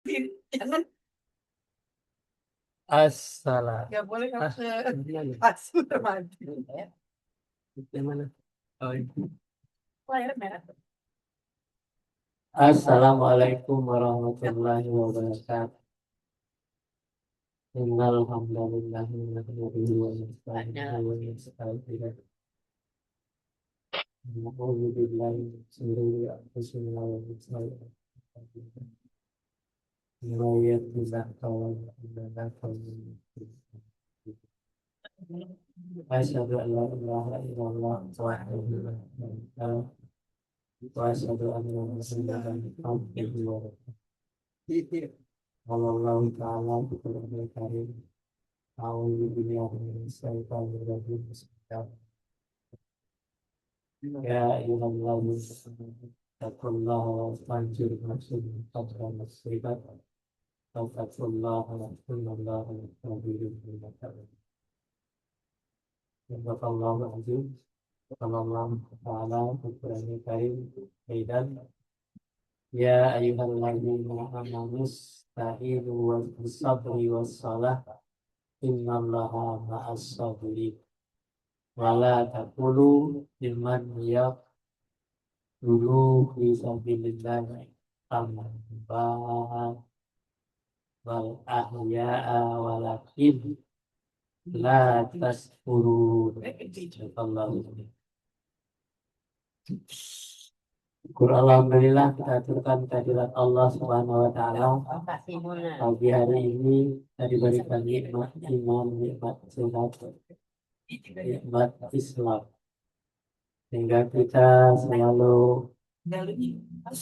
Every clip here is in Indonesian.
Jangan, Assalam. nggak boleh kamu Ah, ke ini ada. pasur mandi. Ya, Yang mana? Oh, ini. layar merah. Assalamualaikum warahmatullahi wabarakatuh. Innal hamdalillah nahmaduhu wa nasta'inuhu wa nastaghfiruh. Na'udzu billahi min shururi anfusina wa min sayyiati a'malina. Man yahdihillahu fala mudilla lahu wa man yudlil fala hadiya lahu. Asyhadu an la ilaha illallah wahdahu la syarika lahu wa asyhadu anna Muhammadan abduhu wa rasuluh. Wallahu ta'ala biqadri karim. A'udzu billahi minasyaitonir syaitanir rajim. Ya ayyuhalladzina taqullaha wa tanzur nafsun ma qaddamat wa taqullaha wa innallaha khabirun bima ta'malun. Subhanallahu azim. Sallallahu ta'ala biqadri karim. Aidan ya ayyuhalladzina amanu ista'inu was sabri was salah innallaha ma'as sabirin. Wala taqulu liman dulu fisabilillah amwat wal ahya'a walakin la tashkurun. Subhanallah. Syukur Alhamdulillah kita aturkan kehadirat Allah Subhanahu wa taala. Pagi hari ini kita diberikan nikmat iman, nikmat sehat, nikmat Islam, sehingga kita selalu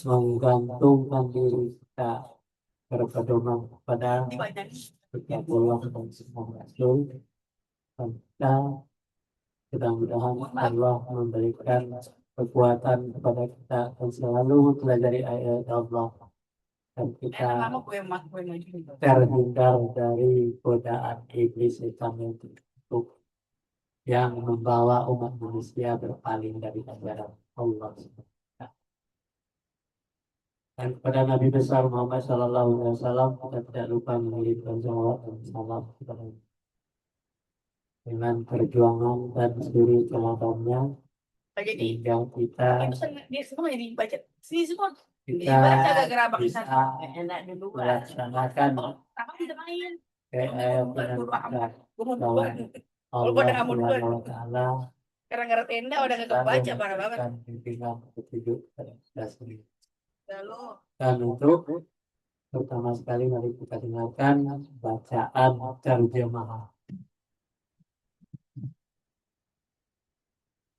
menggantungkan diri kita berpedoman kepada Allah dan semua Rasul. Kita mudah-mudahan Allah memberikan kekuatan kepada kita dan selalu pelajari ayat Allah dan kita terhindar dari godaan iblis setan yang membawa umat manusia berpaling dari ajaran Allah. Dan kepada Nabi besar Muhammad Sallallahu Alaihi Wasallam kita tidak lupa mengirimkan salawat dan salam kepada dengan perjuangan dan seluruh teladannya sehingga kita Dia semua jadi baca. Sini semua. kita Dibaca gara-gara bisa enak dulu. melaksanakan Apa bisa main? keyakinan bahwa Kalau Allah pada kamu duluan. Subhanahu Wa Taala Gara-gara tenda udah gak selalu kebaca parah banget. memberikan pimpinan petunjuk pada kita sendiri. Lalu. Dan untuk pertama sekali mari kita dengarkan bacaan terjemahan.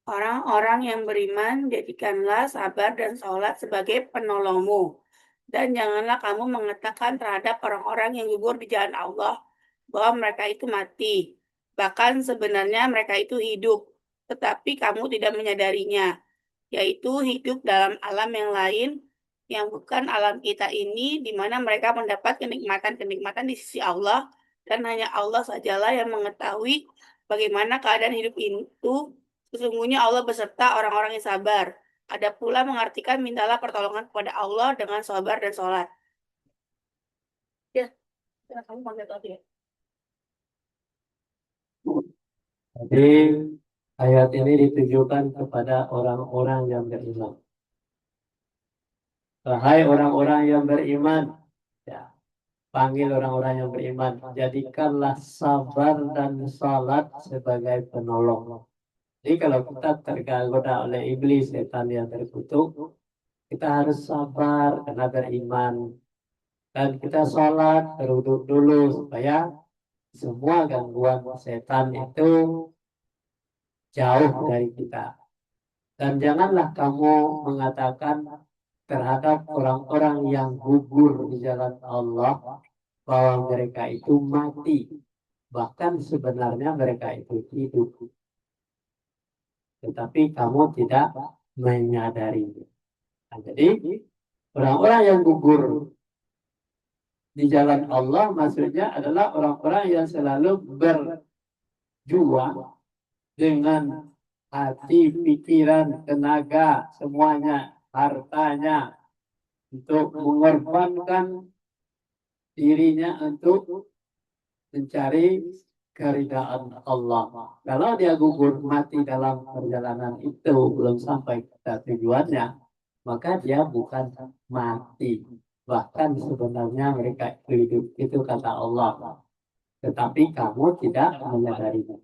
Orang-orang yang beriman, jadikanlah sabar dan sholat sebagai penolongmu. Dan janganlah kamu mengatakan terhadap orang-orang yang gugur di jalan Allah bahwa mereka itu mati. Bahkan sebenarnya mereka itu hidup, tetapi kamu tidak menyadarinya, yaitu hidup dalam alam yang lain yang bukan alam kita ini, di mana mereka mendapat kenikmatan-kenikmatan di sisi Allah, dan hanya Allah sajalah yang mengetahui bagaimana keadaan hidup itu. Sesungguhnya Allah beserta orang-orang yang sabar. Ada pula mengartikan mintalah pertolongan kepada Allah dengan sabar dan sholat. Ya, kamu panggil tadi ya. Jadi ayat ini ditujukan kepada orang-orang yang beriman. Wahai orang-orang yang beriman, ya, panggil orang-orang yang beriman, jadikanlah sabar dan salat sebagai penolong. Jadi kalau kita tergoda oleh iblis, setan yang terkutuk, kita harus sabar karena beriman. Dan kita sholat, berwudhu dulu supaya semua gangguan setan itu jauh dari kita. Dan janganlah kamu mengatakan terhadap orang-orang yang gugur di jalan Allah bahwa mereka itu mati. Bahkan sebenarnya mereka itu hidup. Tetapi kamu tidak menyadarinya. Nah, jadi orang-orang yang gugur di jalan Allah maksudnya adalah orang-orang yang selalu berjuang dengan hati, pikiran, tenaga, semuanya, hartanya untuk mengorbankan dirinya untuk mencari keridaan Allah. Kalau dia gugur mati dalam perjalanan itu belum sampai ke tujuannya, maka dia bukan mati. Bahkan sebenarnya mereka itu hidup, itu kata Allah. Tetapi kamu tidak menyadarinya.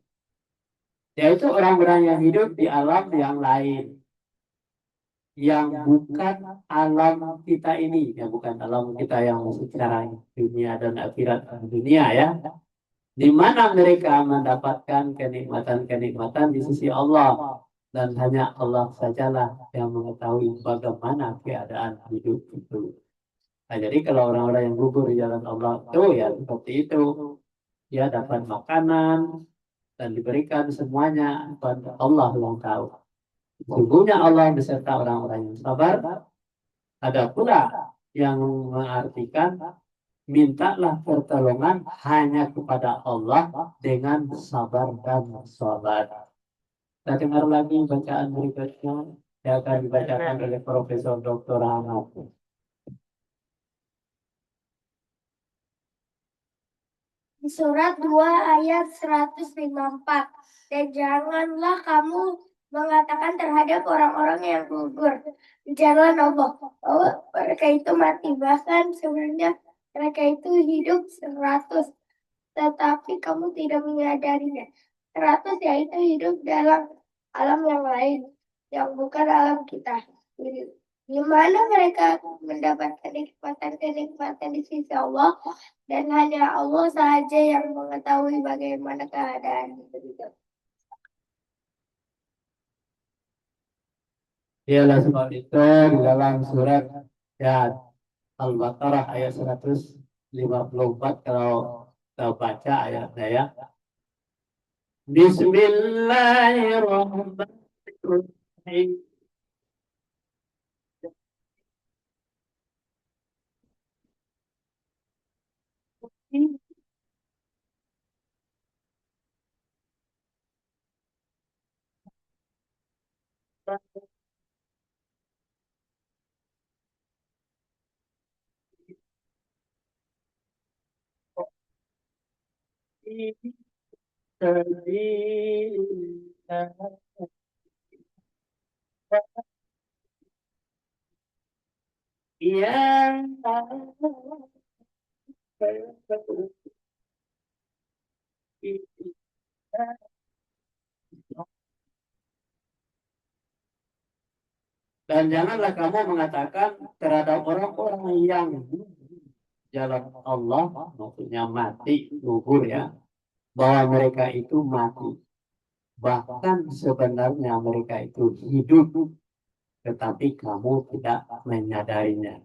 Yaitu orang-orang yang hidup di alam yang lain, yang bukan alam kita ini, yang bukan alam kita yang secara dunia dan akhirat dunia ya, di mana mereka mendapatkan kenikmatan-kenikmatan di sisi Allah, dan hanya Allah sajalah yang mengetahui bagaimana keadaan hidup itu. Nah, jadi kalau orang-orang yang gugur di jalan Allah itu ya seperti itu, dia dapat makanan dan diberikan semuanya kepada Allah yang tahu. Sungguhnya Allah beserta orang-orang yang sabar. Ada pula yang mengartikan mintalah pertolongan hanya kepada Allah dengan sabar dan sabar. Kita dengar lagi bacaan berikutnya yang akan dibacakan oleh Profesor Dr. Ahmad. Di surat 2 ayat 154. Dan janganlah kamu mengatakan terhadap orang-orang yang gugur di jalan Allah bahwa mereka itu mati, bahkan sebenarnya mereka itu hidup 100, tetapi kamu tidak menyadarinya. 100 yaitu hidup dalam alam yang lain yang bukan alam kita. Di mana mereka mendapatkan kenikmatan-kenikmatan di sisi Allah, dan hanya Allah saja yang mengetahui bagaimana keadaan itu. Ialah sebab itu di dalam surat ya Al-Baqarah ayat 154 kalau kita baca ayatnya ya. Bismillahirrahmanirrahim. Ya, dan janganlah kamu mengatakan terhadap orang-orang yang jalan Allah, maksudnya mati, gugur ya, bahwa mereka itu mati. Bahkan sebenarnya mereka itu hidup, tetapi kamu tidak menyadarinya.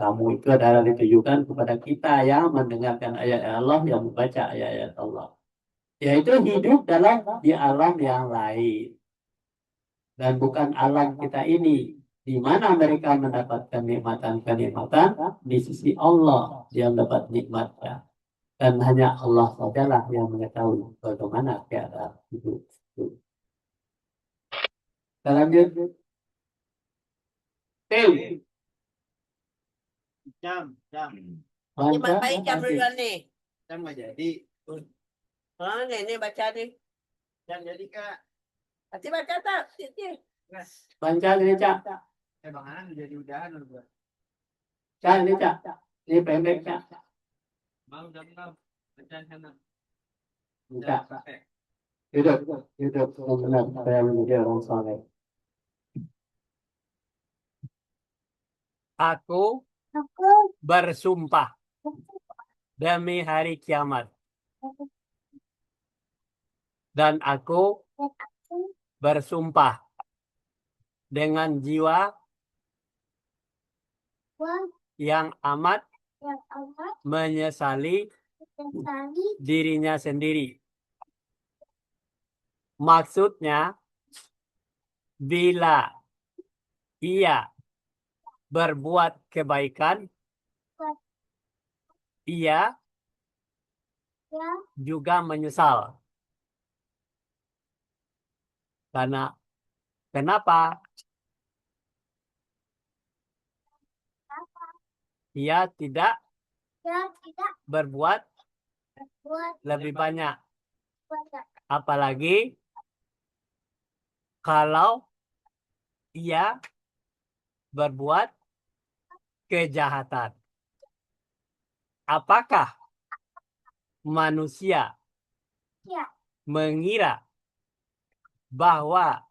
Kamu itu adalah ditujukan kepada kita yang mendengarkan ayat Allah, yang membaca ayat-ayat Allah. Yaitu hidup dalam di alam yang lain. Dan bukan alam kita ini. Di mana mereka mendapatkan nikmatan-kenikmatan di sisi Allah yang dapat nikmatnya. Dan hanya Allah sajalah yang mengetahui bagaimana keadaan hidup itu. Kita lanjut. Jam. Baca, Dimapain jam nanti. duluan nih. Jam nggak jadi. Oh, ini baca nih. Jam jadi Kak. Nanti baca tak? Sini. Baca ini, Cak. Bang Anan jadi udahan loh gua. Cak, ini, Cak. Ini pendek, Cak. Mau jam 6. Baca sana. Cak. Hidup. Benar, saya menjadi orang soleh. Aku Aku bersumpah demi hari kiamat. Dan aku bersumpah dengan jiwa yang amat menyesali dirinya sendiri. Maksudnya, bila ia berbuat kebaikan, ia juga menyesal. Karena kenapa? Ia tidak Ya, tidak berbuat buat lebih banyak. banyak. Apalagi kalau ia berbuat kejahatan. Apakah manusia Ya, mengira bahwa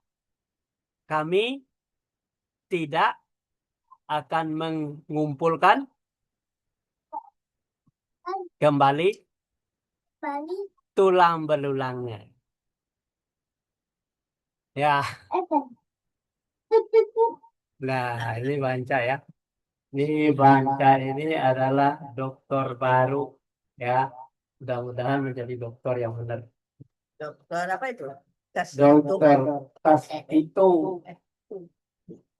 kami tidak akan mengumpulkan kembali Bali, tulang belulangnya? Ya, nah ini Banca ya. Ini Banca ini adalah dokter baru ya. Mudah-mudahan menjadi dokter yang benar. Dokter apa itu? Tes Dokter tas hitung,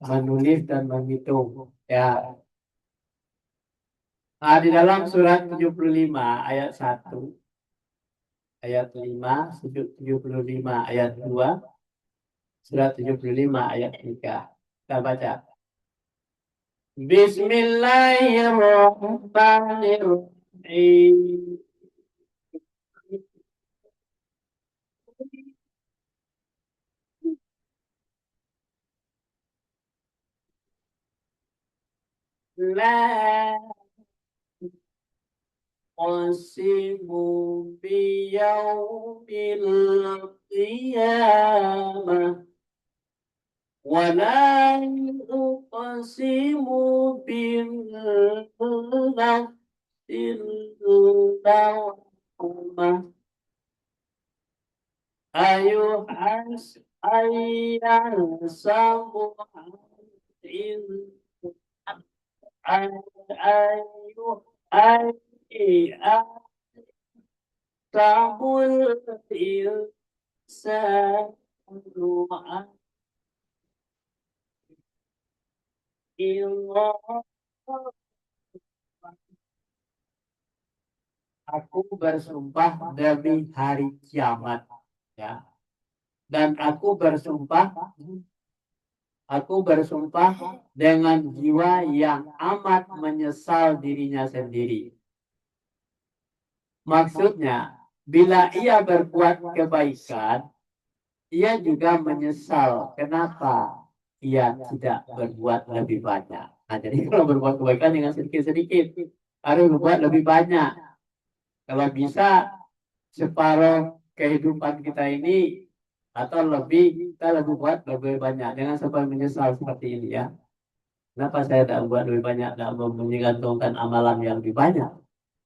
menulis dan menghitung. Ya. Nah, di dalam surat 75 ayat 1, ayat 5, sudut 75 ayat 2, surat 75 ayat 3. Kita baca. Bismillahirrahmanirrahim. La uqsimu biyawmil qiyamah wa la uqsimu bin nafsil lawwamah ayuhas ayyasabu in ayuh ayyasabul insanu illallah. Aku bersumpah demi hari kiamat ya, dan aku bersumpah dengan jiwa yang amat menyesal dirinya sendiri. Maksudnya, bila ia berbuat kebaikan, ia juga menyesal kenapa ia tidak berbuat lebih banyak. Nah, jadi kalau berbuat kebaikan dengan sedikit-sedikit, harus berbuat lebih banyak. Kalau bisa separuh kehidupan kita ini atau lebih, kita lebih buat lebih banyak. Jangan sampai menyesal seperti ini ya. Kenapa saya tidak buat lebih banyak, tidak menggantungkan amalan yang lebih banyak?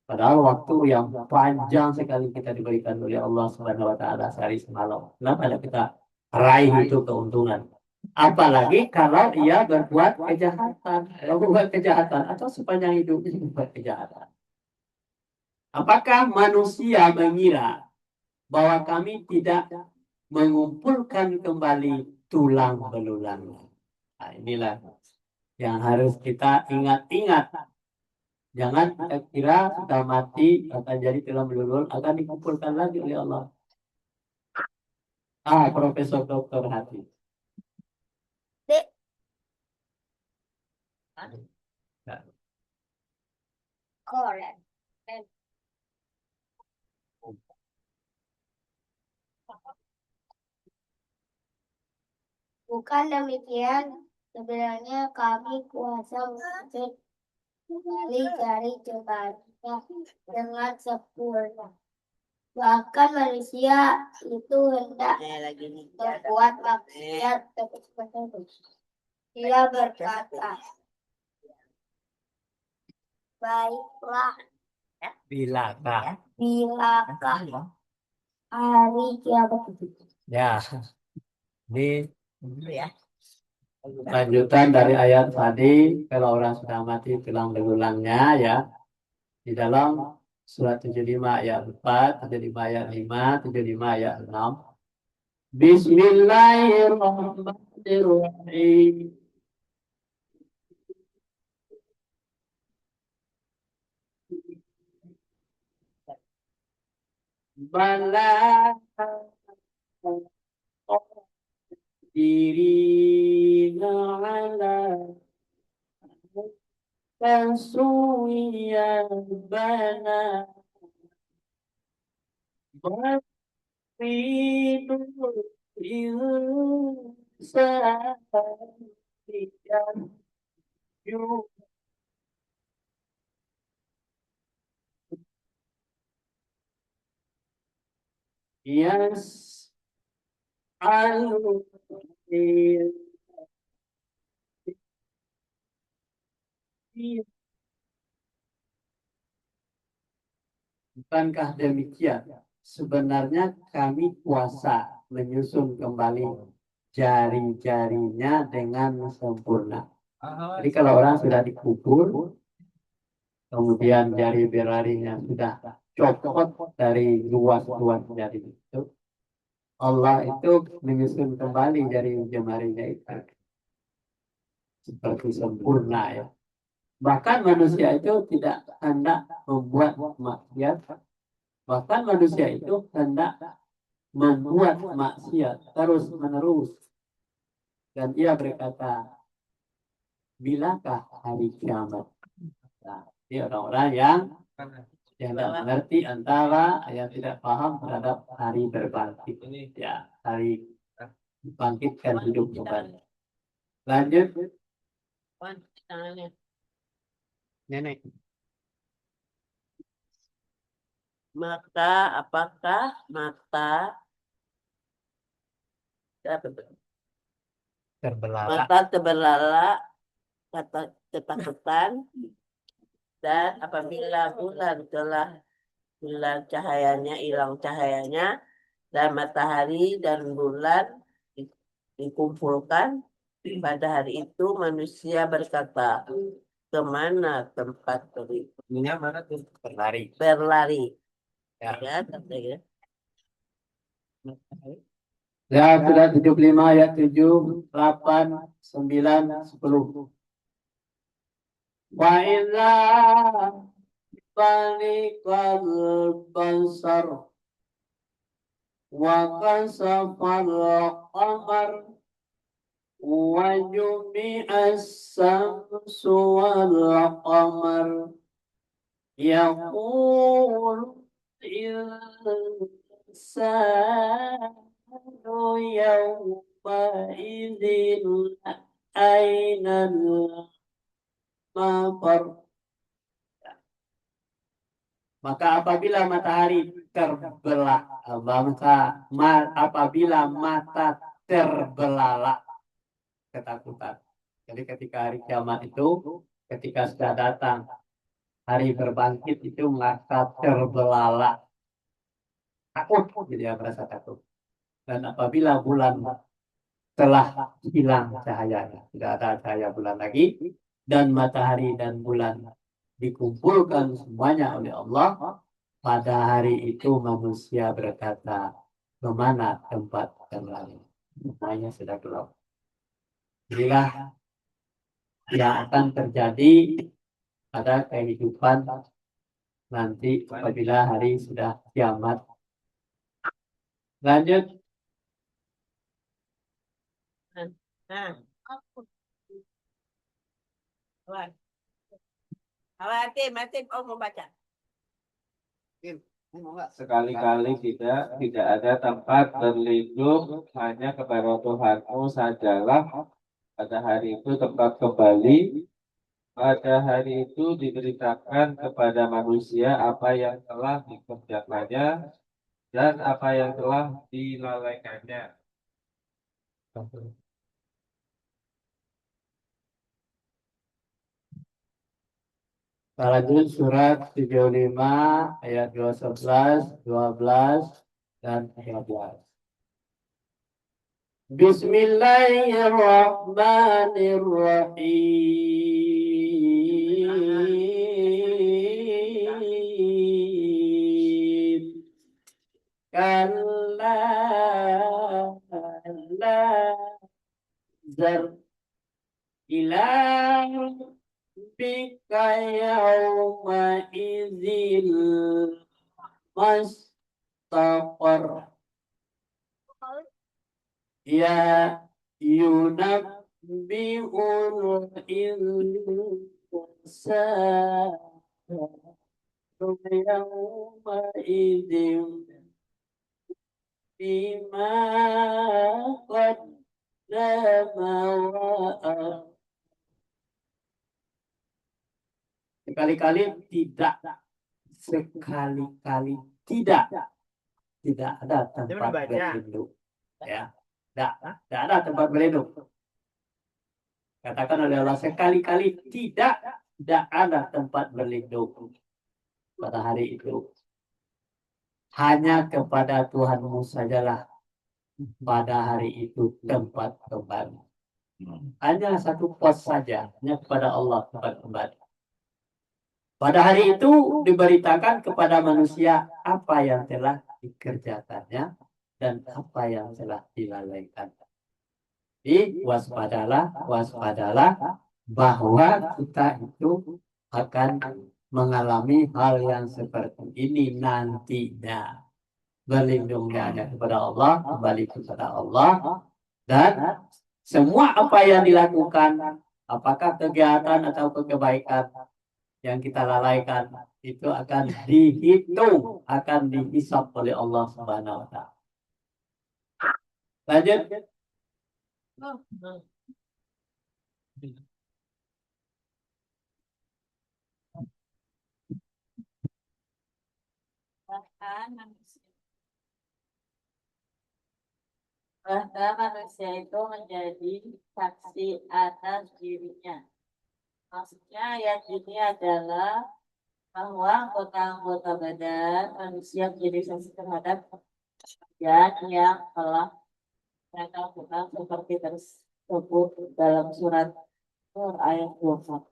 Padahal waktu yang panjang sekali kita diberikan oleh Allah Subhanahu wa taala sehari semalam. Kenapa tidak kita raih itu keuntungan? Apalagi kalau ia berbuat kejahatan, kalau berbuat kejahatan atau sepanjang hidupnya berbuat kejahatan. Apakah manusia mengira bahwa kami tidak mengumpulkan kembali tulang belulangnya? Nah, inilah yang harus kita ingat-ingat. Jangan kita kira sudah mati akan jadi tulang belulung, akan dikumpulkan lagi oleh Allah. Profesor dokter hati. Dek. Nah, Korek. Bukan demikian, sebenarnya kami kuasa mengusir kembali dari cobanya dengan sempurna. Bahkan manusia itu hendak berbuat maksiat terus-menerus. Dia berkata, baiklah, bilakah bilakah hari kiamat ya ini lanjutan dari ayat tadi, kalau orang sudah mati tulang belulangnya ya, di dalam surat 75 ayat 4, 75 ayat 5, 75 ayat 6. Bismillahirrahmanirrahim. Bala diri ala سويا بنا وفي الإنسان يسأل Bukankah demikian? Sebenarnya kami puasa menyusun kembali jari-jarinya dengan sempurna. Jadi kalau orang sudah dikubur, kemudian jari berlarinya sudah copot dari luas-luas jari itu, Allah itu menyusun kembali jari jemarinya itu seperti sempurna ya. Bahkan manusia itu tidak hendak membuat maksiat. Bahkan manusia itu hendak membuat maksiat terus menerus. Dan ia berkata, bilakah hari kiamat? Nah, ini orang-orang yang tidak mengerti antara yang tidak paham terhadap hari berbangkit. Ya, hari bangkitkan hidup kembali. Lanjut. Nenek. Maka apakah mata terbelalak kata ketakutan, dan apabila bulan telah hilang cahayanya, dan matahari dan bulan dikumpulkan, pada hari itu manusia berkata, kemana tempat berlari? Ya. Ya, katanya. Ya, sudah 75 ayat 7, 8, 9, 10. Wa idza balikal basar wa kasafal qamar wa jumi'as samsu wal qamar yaqul insanu yawma idzin ainal mafar. Maka apabila matahari terbelah, apabila mata terbelalak ketakutan. Jadi ketika hari kiamat itu, ketika sudah datang hari berbangkit itu, maka terbelalak, takut, jadi ya, merasa takut. Dan apabila bulan telah hilang cahayanya, tidak ada cahaya bulan lagi, dan matahari dan bulan dikumpulkan semuanya oleh Allah, pada hari itu manusia berkata, kemana tempat yang lain? Semuanya sudah gelap. Inilah yang akan terjadi pada kehidupan nanti apabila hari sudah kiamat. Lanjut. Nah, Mati, mau baca. Sekali-kali tidak ada tempat berlindung, hanya kepada Tuhanmu sajalah. Pada hari itu tempat kembali. Pada hari itu diberitakan kepada manusia apa yang telah dikerjakannya dan apa yang telah dilalaikannya. Lanjut surat 75 ayat 11, 12 dan 13. Bismillahirrahmanirrahim. Kalla la zar ila bika yawma idzil mustaqar ya yunabbi'ul يومئذ بما قدم وأخر. Sekali-kali tidak, sekali-kali tidak ada tempat baca. berlindung. Ya, tidak ada tempat berlindung. Katakan oleh Allah sekali-kali tidak ada tempat berlindung pada hari itu. Hanya kepada Tuhanmu sajalah pada hari itu tempat kembali. Hanya satu pos saja, hanya kepada Allah tempat kembali. Pada hari itu diberitakan kepada manusia apa yang telah dikerjakannya dan apa yang telah dilalaikan. Jadi waspadalah bahwa kita itu akan mengalami hal yang seperti ini nantinya. Berlindungnya hanya kepada Allah, kembali kepada Allah, dan semua apa yang dilakukan, apakah kegiatan atau kebaikan yang kita lalaikan, itu akan dihitung, akan dihisab oleh Allah Subhanahu wa Ta'ala. Lanjut. Bahkan manusia itu menjadi saksi atas dirinya. Maksudnya ayat ini adalah bahwa anggota-anggota badan manusia menjadi saksi terhadap pekerjaan yang telah mereka lakukan seperti tersebut dalam surat Nur ayat 21.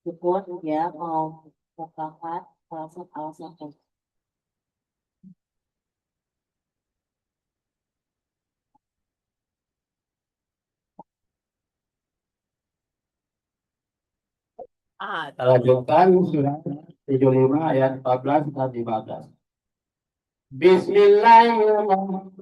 Meskipun dia mau merupakan alasan-alasan. Kita lanjutkan surat 75 ayat 14 dan 15. Bismillahirrahmanirrahim.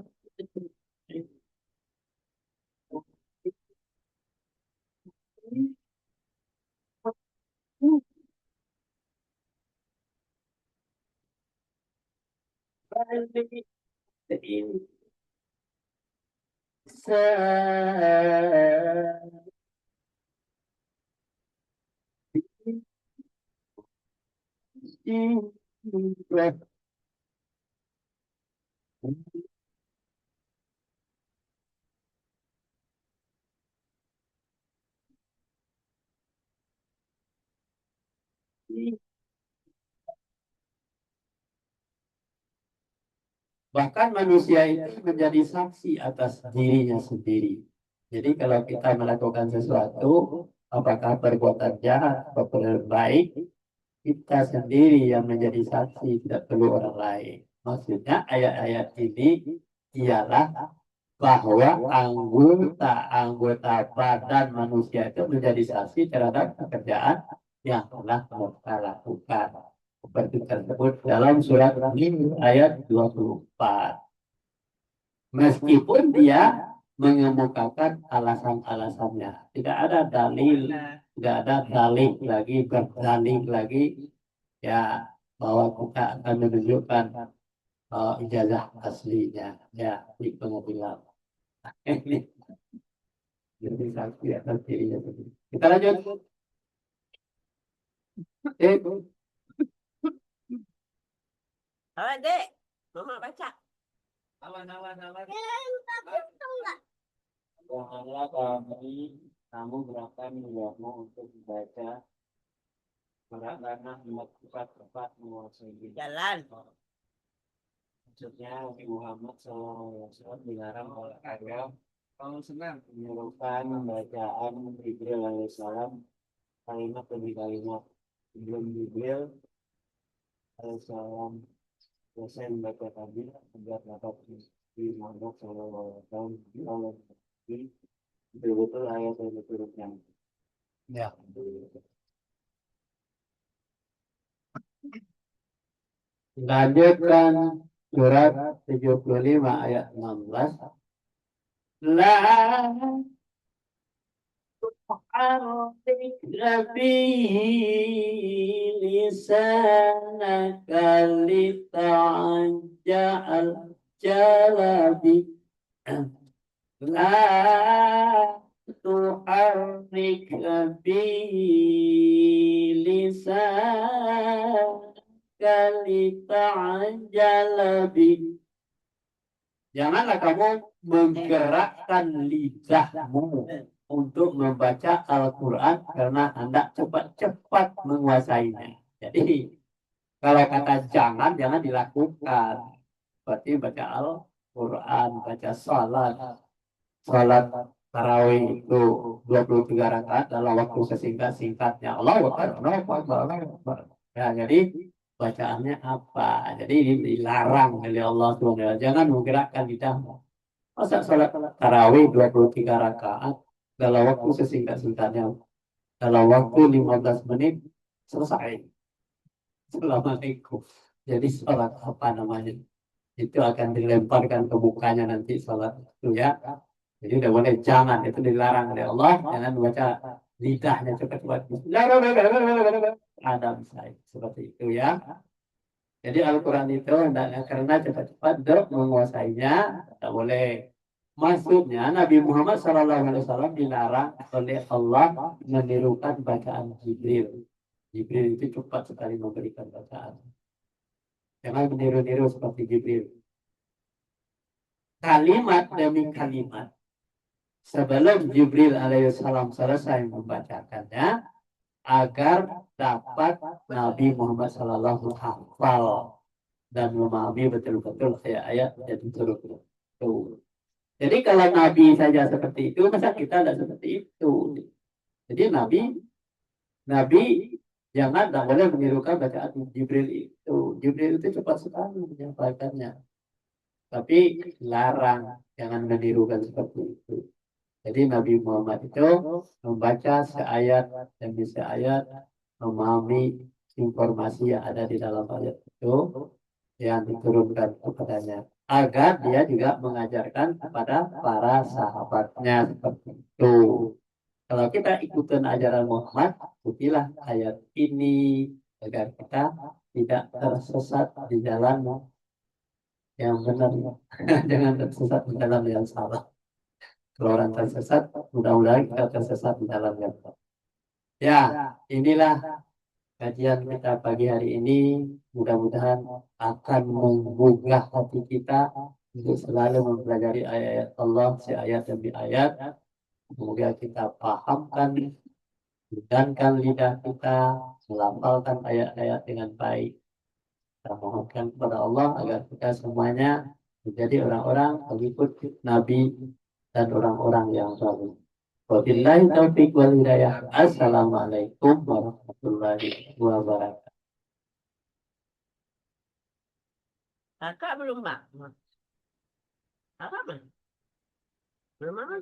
Bahkan manusia itu menjadi saksi atas dirinya sendiri. Jadi kalau kita melakukan sesuatu, apakah perbuatan jahat atau perbuatan baik, kita sendiri yang menjadi saksi, tidak perlu orang lain. Maksudnya ayat-ayat ini ialah bahwa anggota badan manusia itu menjadi saksi terhadap pekerjaan yang telah mereka lakukan. Seperti tersebut dalam surat ini ayat 24. Meskipun dia mengemukakan alasan-alasannya, tidak ada dalil, tidak ada dalil lagi, berdalil lagi, ya bahwa kita akan menunjukkan ijazah aslinya, ya di pengadilan. Ini jadi saksi atas dirinya sendiri. Kita lanjut. Awan, Dek. Mama baca. Awan. Janganlah kamu gerakan niatmu untuk membaca karena tempat menguasai Jalan. Maksudnya Nabi Muhammad SAW dilarang olahraga kalau senang menyerukan bacaan Jibril alaihissalam kalimat demi kalimat. Sebelum Jibril alaihissalam selesai membaca tadi agar dapat di Muhammad SAW betul-betul ayat yang berturutnya. Ya. Lanjutkan surat 75 ayat 16. La حرك به لسانك لتعجل به لا تحرك به لسانك لتعجل به. Janganlah kamu menggerakkan lidahmu untuk membaca Al-Quran karena hendak cepat-cepat menguasainya. Jadi kalau kata jangan dilakukan. Berarti baca Al-Quran, baca salat tarawih itu 23 rakaat dalam waktu sesingkat-singkatnya. Allahu Akbar, Allahu Akbar, Allahu Akbar. Ya, jadi bacaannya apa? Jadi ini dilarang oleh Allah SWT. Jangan menggerakkan lidahmu. Masa salat tarawih 23 rakaat dalam waktu sesingkat-singkatnya. Dalam waktu 15 menit selesai. Assalamualaikum. Jadi salat apa namanya? Itu akan dilemparkan ke mukanya nanti salat itu ya. Jadi udah boleh jangan, itu dilarang oleh Allah. Jangan baca lidahnya cepat-cepat. Ada misalnya seperti itu ya. Jadi Al-Quran itu karena cepat-cepat menguasainya, tidak boleh. Maksudnya Nabi Muhammad SAW dilarang oleh Allah menirukan bacaan Jibril. Jibril itu cepat sekali memberikan bacaan. Jangan meniru-niru seperti Jibril. Kalimat demi kalimat. Sebelum Jibril alaihissalam selesai membacakannya, agar dapat Nabi Muhammad SAW hafal dan memahami betul-betul ayat-ayat yang betul-betul. Jadi kalau Nabi saja seperti itu, masa kita tidak seperti itu? Jadi Nabi jangan tak boleh menirukan bacaan Jibril itu. Jibril itu cepat sekali menyampaikannya. Tapi larang, jangan menirukan seperti itu. Jadi Nabi Muhammad itu membaca seayat demi seayat, memahami informasi yang ada di dalam ayat itu yang diturunkan kepadanya. Agar dia juga mengajarkan kepada para sahabatnya seperti itu. Kalau kita ikutin ajaran Muhammad, ikutilah ayat ini agar kita tidak tersesat di jalan yang benar. Jangan tersesat di jalan yang salah. Kalau orang tersesat, mudah-mudahan kita tersesat di dalamnya. Ya, inilah kajian kita pagi hari ini. Mudah-mudahan akan menggugah hati kita untuk selalu mempelajari ayat-ayat Allah, seayat demi ayat. Semoga kita pahamkan, budankan lidah kita, melafalkan ayat-ayat dengan baik. Kita mohonkan kepada Allah agar kita semuanya menjadi orang-orang pengikut Nabi dan orang-orang yang saleh. Wabillahi taufiq wal hidayah. Assalamualaikum warahmatullahi wabarakatuh. Kakak belum, Mbak? Kakak belum? Belum, Mama?